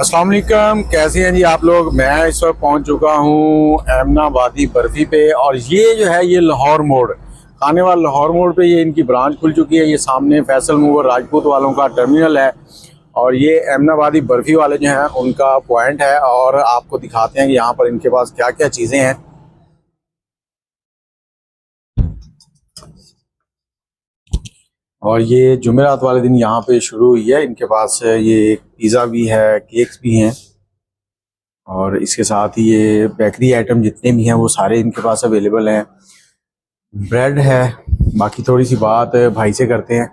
अस्सलाम वालेकुम, कैसे हैं जी आप लोग। मैं इस वक्त पहुंच चुका हूं एमनाबादी बर्फ़ी पे। और ये जो है ये लाहौर मोड़, खाने वाला लाहौर मोड़ पे ये इनकी ब्रांच खुल चुकी है। ये सामने फैसल मूवर राजपूत वालों का टर्मिनल है और ये एमनाबादी बर्फ़ी वाले जो हैं उनका पॉइंट है। और आपको दिखाते हैं कि यहाँ पर इनके पास क्या क्या चीज़ें हैं। और ये जुमेरात वाले दिन यहाँ पे शुरू हुई है। इनके पास ये पिज़्ज़ा भी है, केक्स भी हैं और इसके साथ ही ये बेकरी आइटम जितने भी हैं वो सारे इनके पास अवेलेबल हैं। ब्रेड है। बाकी थोड़ी सी बात भाई से करते हैं।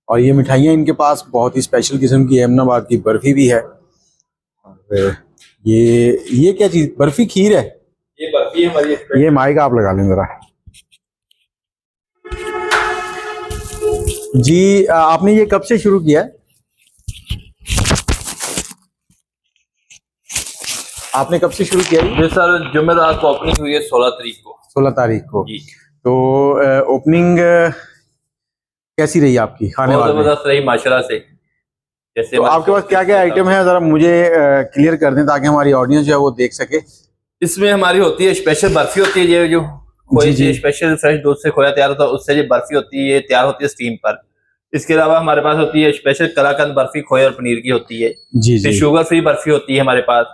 और ये मिठाइयाँ इनके पास बहुत ही स्पेशल किस्म की अहमदाबाद की बर्फ़ी भी है। और ये क्या चीज़, बर्फ़ी खीर है? ये बर्फी हमारी। ये माइक आप लगा लें ज़रा जी। आपने ये कब से शुरू किया है? आपने कब से शुरू किया है? ये सर जुमेरात को ओपनिंग हुई है 16 तारीख को। 16 तारीख को जी। तो ओपनिंग कैसी रही आपकी खाने बहुत वाले? जबरदस्त रही माशाल्लाह से। जैसे तो आपके पास क्या क्या आइटम है, जरा मुझे क्लियर कर दें ताकि हमारी ऑडियंस जो है वो देख सके। इसमें हमारी होती है स्पेशल बर्फी होती है, ये जो खोए से स्पेशल फ्रेश दूध से खोया तैयार होता है उससे ये बर्फी होती है, ये तैयार होती है स्टीम पर। इसके अलावा हमारे पास होती है स्पेशल कलाकंद बर्फी खोए और पनीर की होती है। जी फिर जी, शुगर फ्री बर्फी होती है हमारे पास।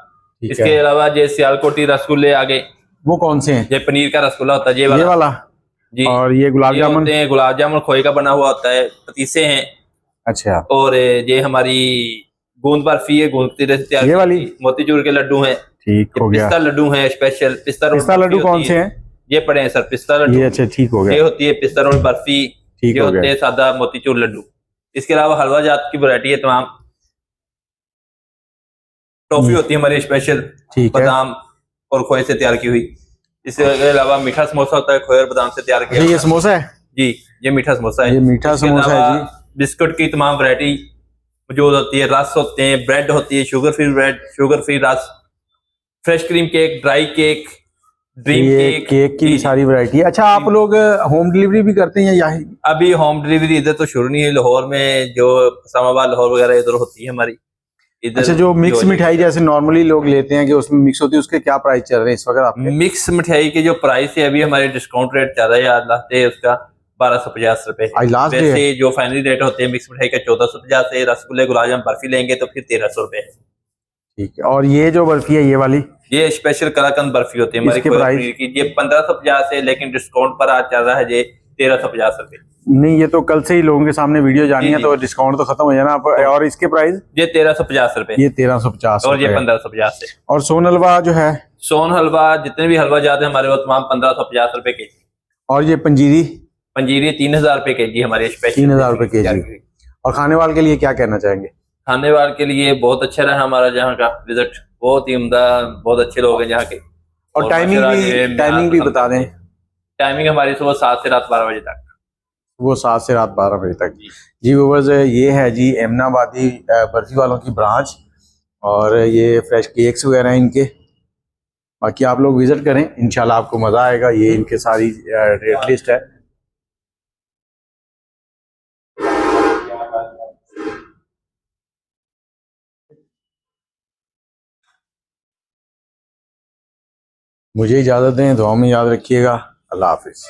इसके अलावा ये सियालकोटी रसगुल्ले आ गए। वो कौन से हैं? ये पनीर का रसगुल्ला होता है, ये ये वाला। जी। और ये गुलाब जामुन होते हैं गुलाब जामुन खोए का बना हुआ होता है, पतीसे हैं। अच्छा। और ये हमारी गूंद बर्फी है, गूंद तिरे से तैयार ये वाली मोतीचूर के लड्डू हैं। ठीक हो गया। पिस्ता लड्डू हैं, स्पेशल पिस्ता रोल पिस्ता लड्डू कौन से हैं? ये पड़े हैं सर पिस्ता लड्डू। ये अच्छा, ठीक हो ये गया। होती है पिस्ता रोल बर्फी। ठीक ये हो होते गया। हैं सादा मोतीचूर लड्डू। इसके अलावा हलवा जात की वैरायटी है तमाम। टॉफी होती है हमारी स्पेशल, ठीक है। बादाम और खोए से तैयार की हुई। इसके अलावा मीठा समोसा होता है, खोए और बादाम से तैयार किया। ये समोसा है जी, ये मीठा समोसा है। ये मीठा समोसा है जी। बिस्कुट की तमाम वैरायटी मौजूद होती है, रस होते हैं, ब्रेड होती है, sugar free bread, sugar free rusk, fresh cream cake, dry cake, dream ये केक। केक की भी सारी वैरायटी है। अच्छा, आप लोग होम डिलीवरी भी करते हैं या? अभी होम डिलीवरी इधर तो शुरू नहीं है, लाहौर में जो इस्लामाबाद लाहौर वगैरह इधर होती है हमारी इधर। अच्छा, जो मिक्स मिठाई जैसे नॉर्मली लोग लेते हैं कि उसमें मिक्स होती है, उसके क्या प्राइस चल रहे हैं इस वक्त आपके? मिक्स मिठाई के जो प्राइस है अभी हमारे डिस्काउंट रेट चल रहा है, आज लास्ट है उसका 1250 रुपए। लास्ट डे वैसे जो फाइनली रेट होते हैं मिक्स मिठाई का 1450 है। रसगुल्ले गुलाब जामुन बर्फी लेंगे तो फिर 1300 रुपए। ठीक है। और ये जो बर्फी है ये वाली, ये स्पेशल कलाकंद बर्फी होती है हमारी इसके प्राइस? की। ये 1550 है लेकिन डिस्काउंट पर आज चल रहा है ये 1350 रुपए। नहीं, ये तो कल से ही लोगों के सामने वीडियो जानी है तो डिस्काउंट तो खत्म हो जाना। और इसके प्राइस? ये 1350 रुपए। ये 1350 और ये 1550 है। और सोन हलवा जो है? सोन हलवा जितने भी हलवा जाते हैं हमारे वो तमाम 1550 रुपए के। और ये पंजीरी? पंजीरी 3000 रुपए के जी हमारे स्पेशल। 3000 रुपए के जी। और खाने वाले के लिए क्या कहना चाहेंगे? खाने वाले के लिए बहुत अच्छा रहा हमारा जहाँ का विजिट, बहुत ही उम्दा, बहुत अच्छे लोग हैं यहाँ के। और टाइमिंग भी बता दें। टाइमिंग हमारी सुबह 7 से रात 12 बजे तक। वो 7 से रात 12 बजे तक। जी व्यूअर्स, ये है जी एमनाबादी बर्फी वालों की ब्रांच। और ये फ्रेश केक्स वगैरह हैं इनके। बाकी आप लोग विजिट करें, इंशाल्लाह आपको मज़ा आएगा। ये इनके सारी रेट लिस्ट है। मुझे इजाज़त दें, दुआ में याद रखिएगा। अल्लाह हाफिज़।